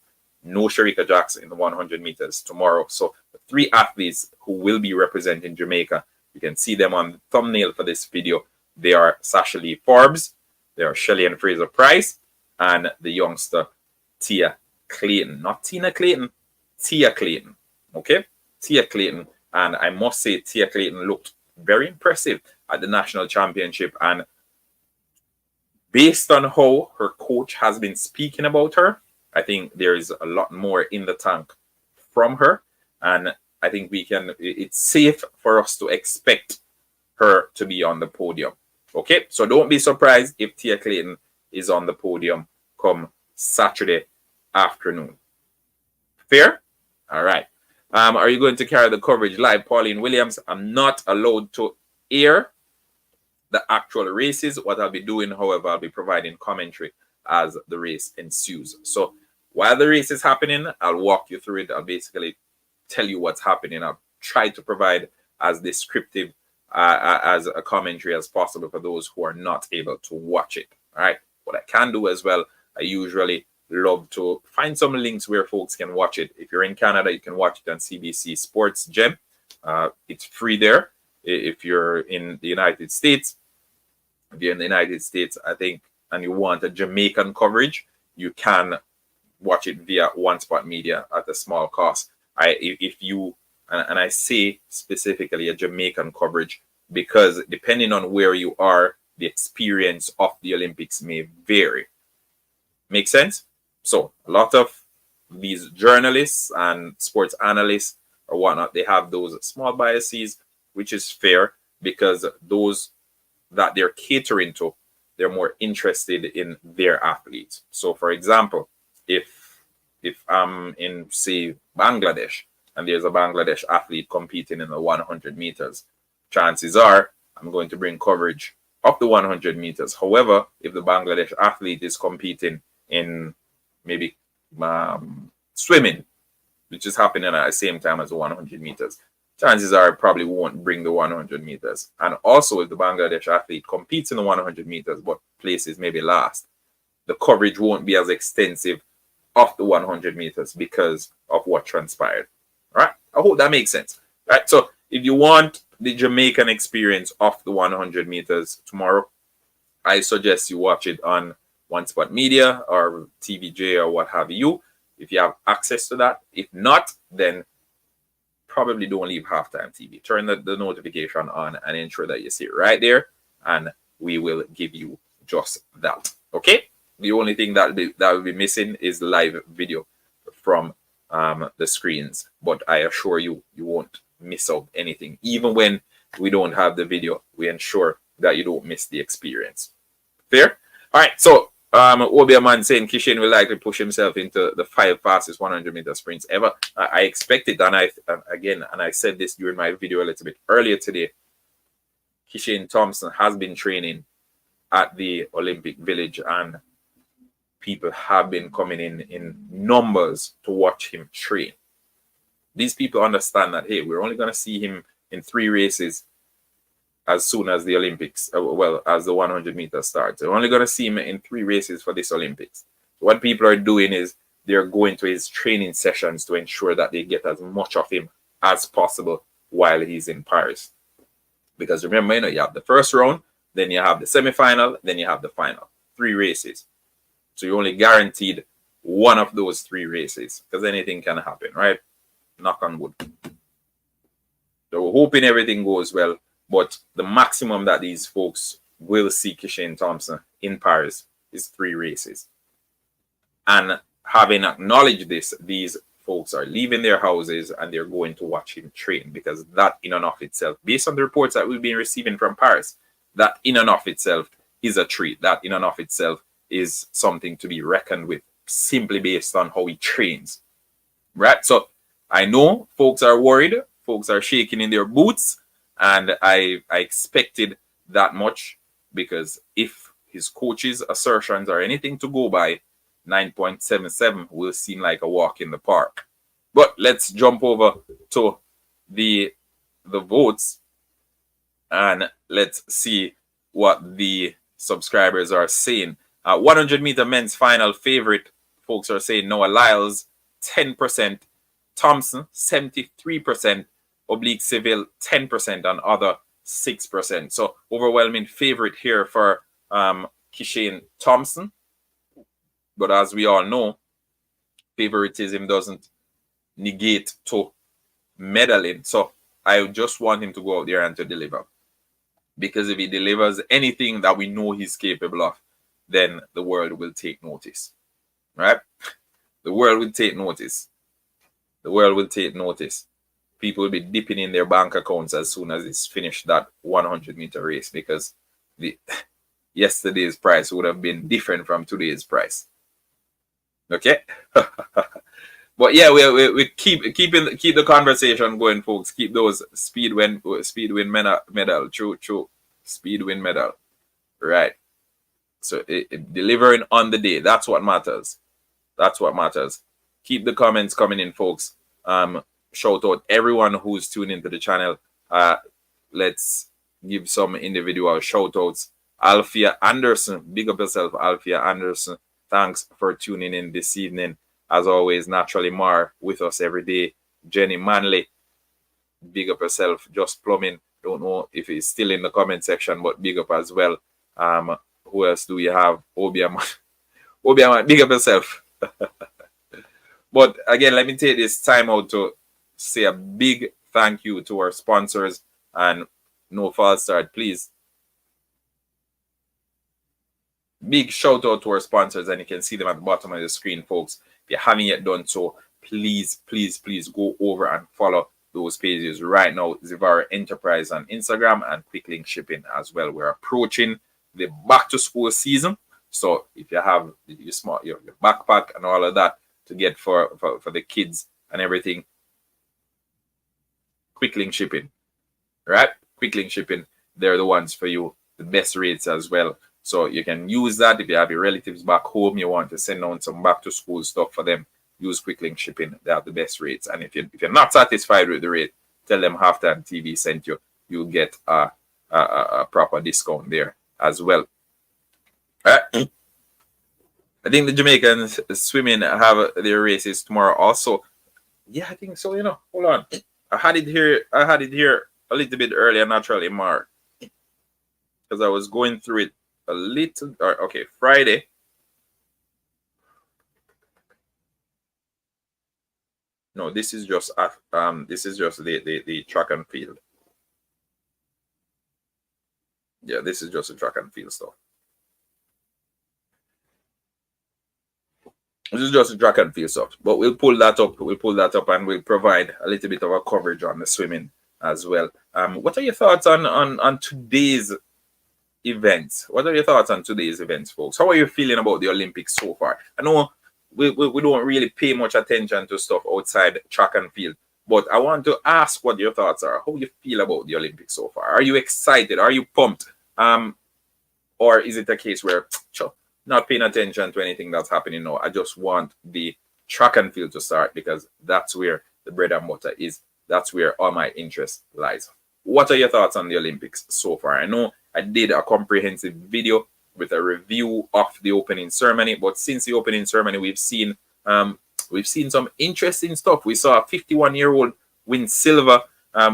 No Sharika Jackson in the 100 meters tomorrow. So the 3 athletes who will be representing Jamaica, you can see them on the thumbnail for this video. They are Sasha Lee Forbes, they are Shelly and Fraser Price, and the youngster Tia Clayton. Not Tina Clayton, Tia Clayton. Okay? Tia Clayton. And I must say, Tia Clayton looked very impressive at the national championship. And based on how her coach has been speaking about her, I think there is a lot more in the tank from her. And I think it's safe for us to expect her to be on the podium. Okay, so don't be surprised if Tia Clayton is on the podium come Saturday afternoon. Fair? All right. Are you going to carry the coverage live, Pauline Williams? I'm not allowed to air the actual races. What I'll be doing, however, I'll be providing commentary as the race ensues. So while the race is happening, I'll walk you through it. I'll basically tell you what's happening. I'll try to provide as descriptive as a commentary as possible for those who are not able to watch it. All right. What I can do as well, I usually love to find some links where folks can watch it. If you're in Canada, you can watch it on CBC Sports Gem. It's free there. If you're in the United States, I think, and you want a Jamaican coverage, you can watch it via One Spot Media at a small cost. I say specifically a Jamaican coverage because depending on where you are, the experience of the Olympics may vary. Make sense? So a lot of these journalists and sports analysts or whatnot, they have those small biases, which is fair because those that they're catering to, they're more interested in their athletes. So for example, if I'm in, say, Bangladesh, and there's a Bangladesh athlete competing in the 100 meters, chances are I'm going to bring coverage of the 100 meters. However, if the Bangladesh athlete is competing in maybe swimming, which is happening at the same time as the 100 meters, chances are I probably won't bring the 100 meters. And also, if the Bangladesh athlete competes in the 100 meters but places maybe last, the coverage won't be as extensive of the 100 meters because of what transpired. All right, I hope that makes sense. All right, so if you want the Jamaican experience of the 100 meters tomorrow, I suggest you watch it on One Spot Media or TVJ or what have you, if you have access to that. If not, then probably don't leave halftime TV. Turn the notification on and ensure that you see it right there, and we will give you just that. Okay? The only thing that will be missing is live video from the screens, but I assure you, you won't miss out anything. Even when we don't have the video, we ensure that you don't miss the experience. Fair? All right, so Obia Man saying Kishin will likely push himself into the 5 fastest 100-meter sprints ever. I expect it, and I said this during my video a little bit earlier today. Kishin Thompson has been training at the Olympic Village, and people have been coming in numbers to watch him train. These people understand that, hey, we're only going to see him in 3 races as soon as the Olympics, as the 100 meters starts. We're only going to see him in 3 races for this Olympics. So what people are doing is they're going to his training sessions to ensure that they get as much of him as possible while he's in Paris. Because remember, you have the first round, then you have the semifinal, then you have the final. 3 races. So you're only guaranteed one of those 3 races because anything can happen, right? Knock on wood. So we're hoping everything goes well, but the maximum that these folks will see Kishin Thompson in Paris is 3 races. And having acknowledged this, these folks are leaving their houses and they're going to watch him train, because that in and of itself, based on the reports that we've been receiving from Paris, that in and of itself is a treat. That in and of itself is something to be reckoned with, simply based on how he trains. Right? So I know folks are worried, folks are shaking in their boots, and I expected that much, because if his coach's assertions are anything to go by, 9.77 will seem like a walk in the park. But let's jump over to the votes and let's see what the subscribers are saying. 100-meter men's final favorite, folks are saying Noah Lyles, 10%, Thompson, 73%, Oblique Seville, 10%, and other 6%. So overwhelming favorite here for Kishane Thompson. But as we all know, favoritism doesn't negate to medaling. So I just want him to go out there and to deliver. Because if he delivers anything that we know he's capable of, then the world will take notice. Right? The world will take notice. The world will take notice. People will be dipping in their bank accounts as soon as it's finished that 100-meter race, because yesterday's price would have been different from today's price. Okay? But yeah, we keep the conversation going, folks. Keep those speed win medal. True. Speed win medal. Right. So delivering on the day. That's what matters. That's what matters. Keep the comments coming in, folks. Shout out everyone who's tuned into the channel. Let's give some individual shout outs. Alfia Anderson. Big up yourself, Alfia Anderson. Thanks for tuning in this evening. As always, Naturally Mar with us every day. Jenny Manley, big up yourself. Just Plumbing, don't know if he's still in the comment section, but big up as well. Who else do we have? Obiaman, big up yourself. But again, let me take this time out to say a big thank you to our sponsors, and no false start, please. Big shout out to our sponsors, and you can see them at the bottom of the screen, folks. If you haven't yet done so, please go over and follow those pages right now. Zivara Enterprise on Instagram and Quick Link Shipping as well. We're approaching the back to school season, so if you have your backpack and all of that to get for the kids and everything, Quick Link Shipping, right? Quick Link Shipping, they're the ones for you, the best rates as well. So you can use that if you have your relatives back home, you want to send on some back to school stuff for them, use Quick Link Shipping. They have the best rates. And if you're not satisfied with the rate, tell them Halftime TV sent you. You'll get a proper discount there as well. I think the Jamaicans swimming have their races tomorrow also. Yeah, I think so, Hold on. I had it here a little bit earlier, Naturally Mar, because I was going through it a little. Okay, Friday. No, this is just the track and field. Yeah, this is just the track and field stuff. This is just the track and field stuff. But we'll pull that up. And we'll provide a little bit of a coverage on the swimming as well. What are your thoughts on today's events? What are your thoughts on today's events, folks? How are you feeling about the Olympics so far? I know we don't really pay much attention to stuff outside track and field, but I want to ask what your thoughts are. How you feel about the Olympics so far? Are you excited? Are you pumped? Or is it a case where not paying attention to anything that's happening now? I just want the track and field to start, because that's where the bread and butter is. That's where all my interest lies. What are your thoughts on the Olympics so far? I know I did a comprehensive video with a review of the opening ceremony, but since the opening ceremony, we've seen some interesting stuff. We saw a 51-year-old win silver,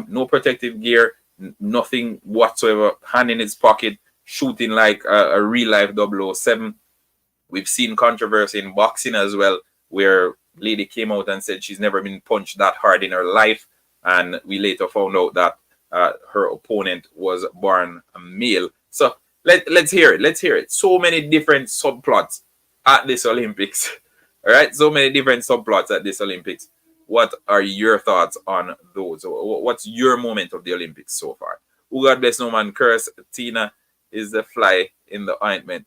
no protective gear, nothing whatsoever, hand in his pocket, shooting like a real life 007. We've seen controversy in boxing as well, where lady came out and said she's never been punched that hard in her life, and we later found out that her opponent was born a male. So let's hear it. So many different subplots at this Olympics. All right, so many different subplots at this Olympics. What are your thoughts on those? What's your moment of the Olympics so far? Who God bless no man curse. Tina is the fly in the ointment.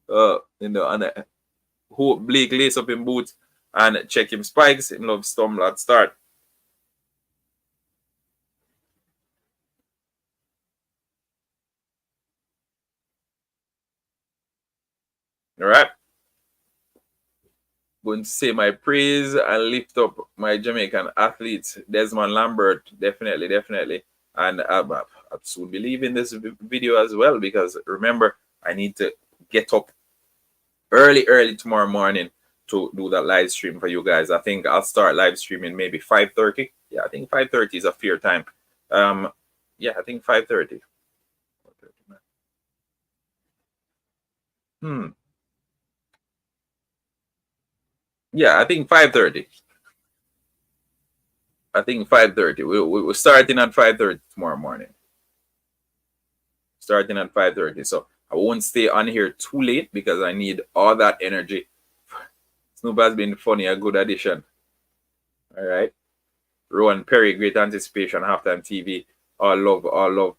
Who Blake lace up him boots and check him spikes. Him love stumble at start. All right. Going to say my praise and lift up my Jamaican athletes. Desmond Lambert, definitely. And I'd soon be leaving this video as well, because remember, I need to get up early tomorrow morning to do that live stream for you guys. I think I'll start live streaming maybe 5:30. Yeah, I think 5:30 is a fair time. Yeah, I think 5:30. Yeah, I think 5:30. I think 5:30. We're starting at 5:30 tomorrow morning. Starting at 5:30. So I won't stay on here too late because I need all that energy. Snoop has been funny, a good addition. All right. Rowan Perry, great anticipation, halftime TV. All love, all love.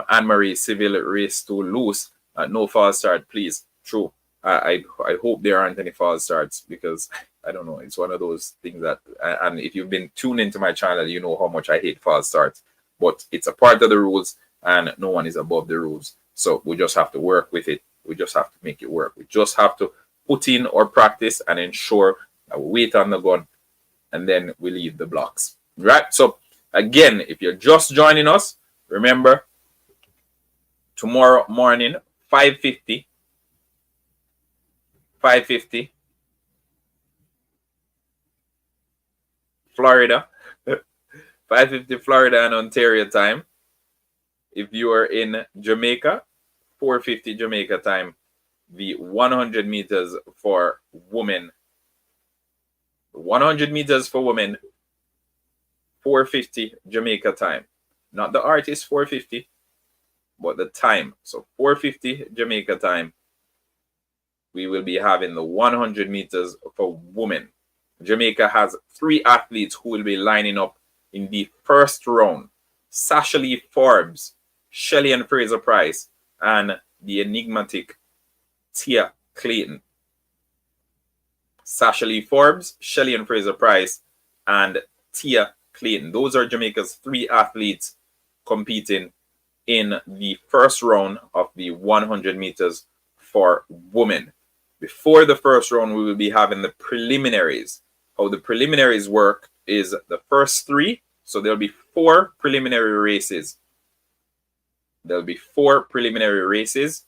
Anne Marie, civil race too loose. No false start, please. True. I hope there aren't any false starts because I don't know. It's one of those things that, and if you've been tuned into my channel, you know how much I hate false starts. But it's a part of the rules, and no one is above the rules. So we just have to work with it. We just have to make it work. We just have to put in our practice and ensure that we wait on the gun, and then we leave the blocks. Right? So again, if you're just joining us, remember tomorrow morning, 5:50, Florida, 5:50 Florida and Ontario time. If you are in Jamaica, 4:50 Jamaica time, the 100 meters for women. 100 meters for women, 4:50 Jamaica time. Not the artist 4:50, but the time. So 4:50 Jamaica time, we will be having the 100 meters for women. Jamaica has 3 athletes who will be lining up in the first round. Sasha Lee Forbes, Shelly and Fraser Price, and the enigmatic Tia Clayton. Sasha Lee Forbes, Shelly and Fraser Price, and Tia Clayton. Those are Jamaica's 3 athletes competing in the first round of the 100 meters for women. Before the first round, we will be having the preliminaries. How the preliminaries work is the first 3. So there'll be 4 preliminary races. There'll be 4 preliminary races.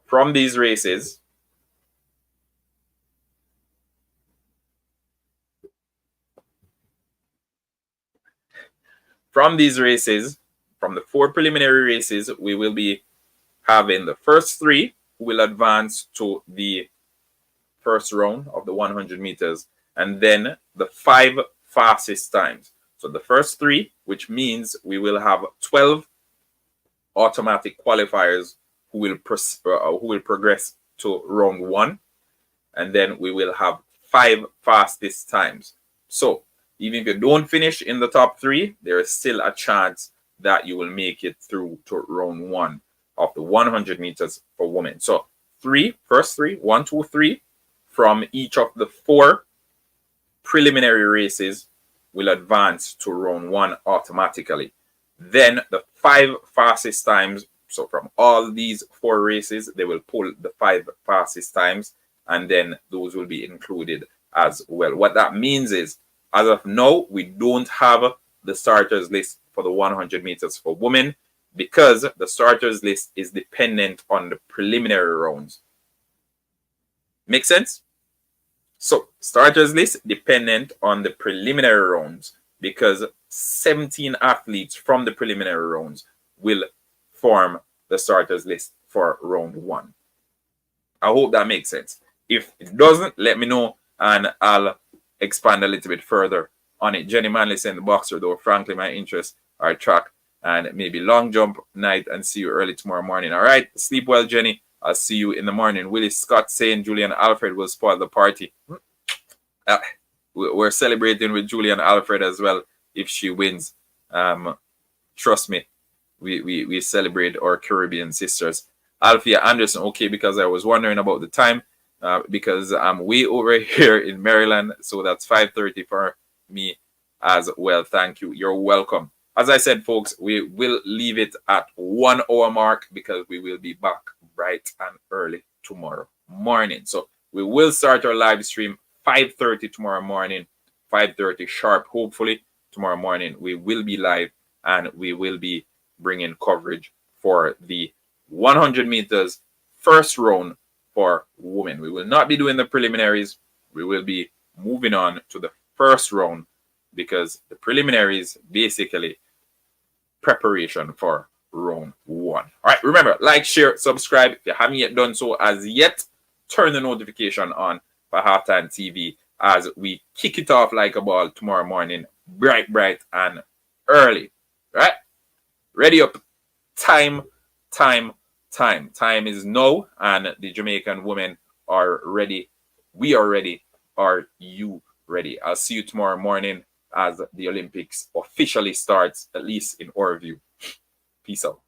From these races, from the 4 preliminary races, we will be having the first 3 who will advance to the first round of the 100 meters, and then the 5 fastest times. So the first 3, which means we will have 12 automatic qualifiers who will progress to round 1, and then we will have 5 fastest times. So even if you don't finish in the top 3, there is still a chance that you will make it through to round 1 of the 100 meters for women. So first 3, 1, 2, 3 from each of the 4 preliminary races will advance to round 1 automatically. Then the 5 fastest times, so from all these 4 races, they will pull the 5 fastest times, and then those will be included as well. What that means is, as of now, we don't have the starters list for the 100 meters for women because the starters list is dependent on the preliminary rounds. Make sense? So starters list dependent on the preliminary rounds because 17 athletes from the preliminary rounds will form the starters list for round 1. I hope that makes sense. If it doesn't, let me know and I'll expand a little bit further on it. Jenny Manley saying the boxer, though frankly my interests are track and maybe long jump night, and see you early tomorrow morning. All right, sleep well, Jenny. I'll see you in the morning. Willie Scott saying Julian Alfred will spoil the party. We're celebrating with Julian Alfred as well if she wins. Trust me, we celebrate our Caribbean sisters. Althea Anderson, okay, because I was wondering about the time because I'm way over here in Maryland, so that's 5:30 for me as well. Thank you. You're welcome. As I said, folks, we will leave it at 1 hour mark because we will be back bright and early tomorrow morning. So we will start our live stream 5:30 tomorrow morning, 5:30 sharp. Hopefully tomorrow morning we will be live and we will be bringing coverage for the 100 meters first round for women. We will not be doing the preliminaries. We will be moving on to the first round because the preliminaries basically preparation for round one. All right, remember, like, share, subscribe. If you haven't yet done so as yet, turn the notification on for Halftime TV as we kick it off like a ball tomorrow morning, bright and early. All right, ready up. Time is now, and the Jamaican women are ready. We are ready. Are you ready? I'll see you tomorrow morning as the Olympics officially starts, at least in our view. Peace out.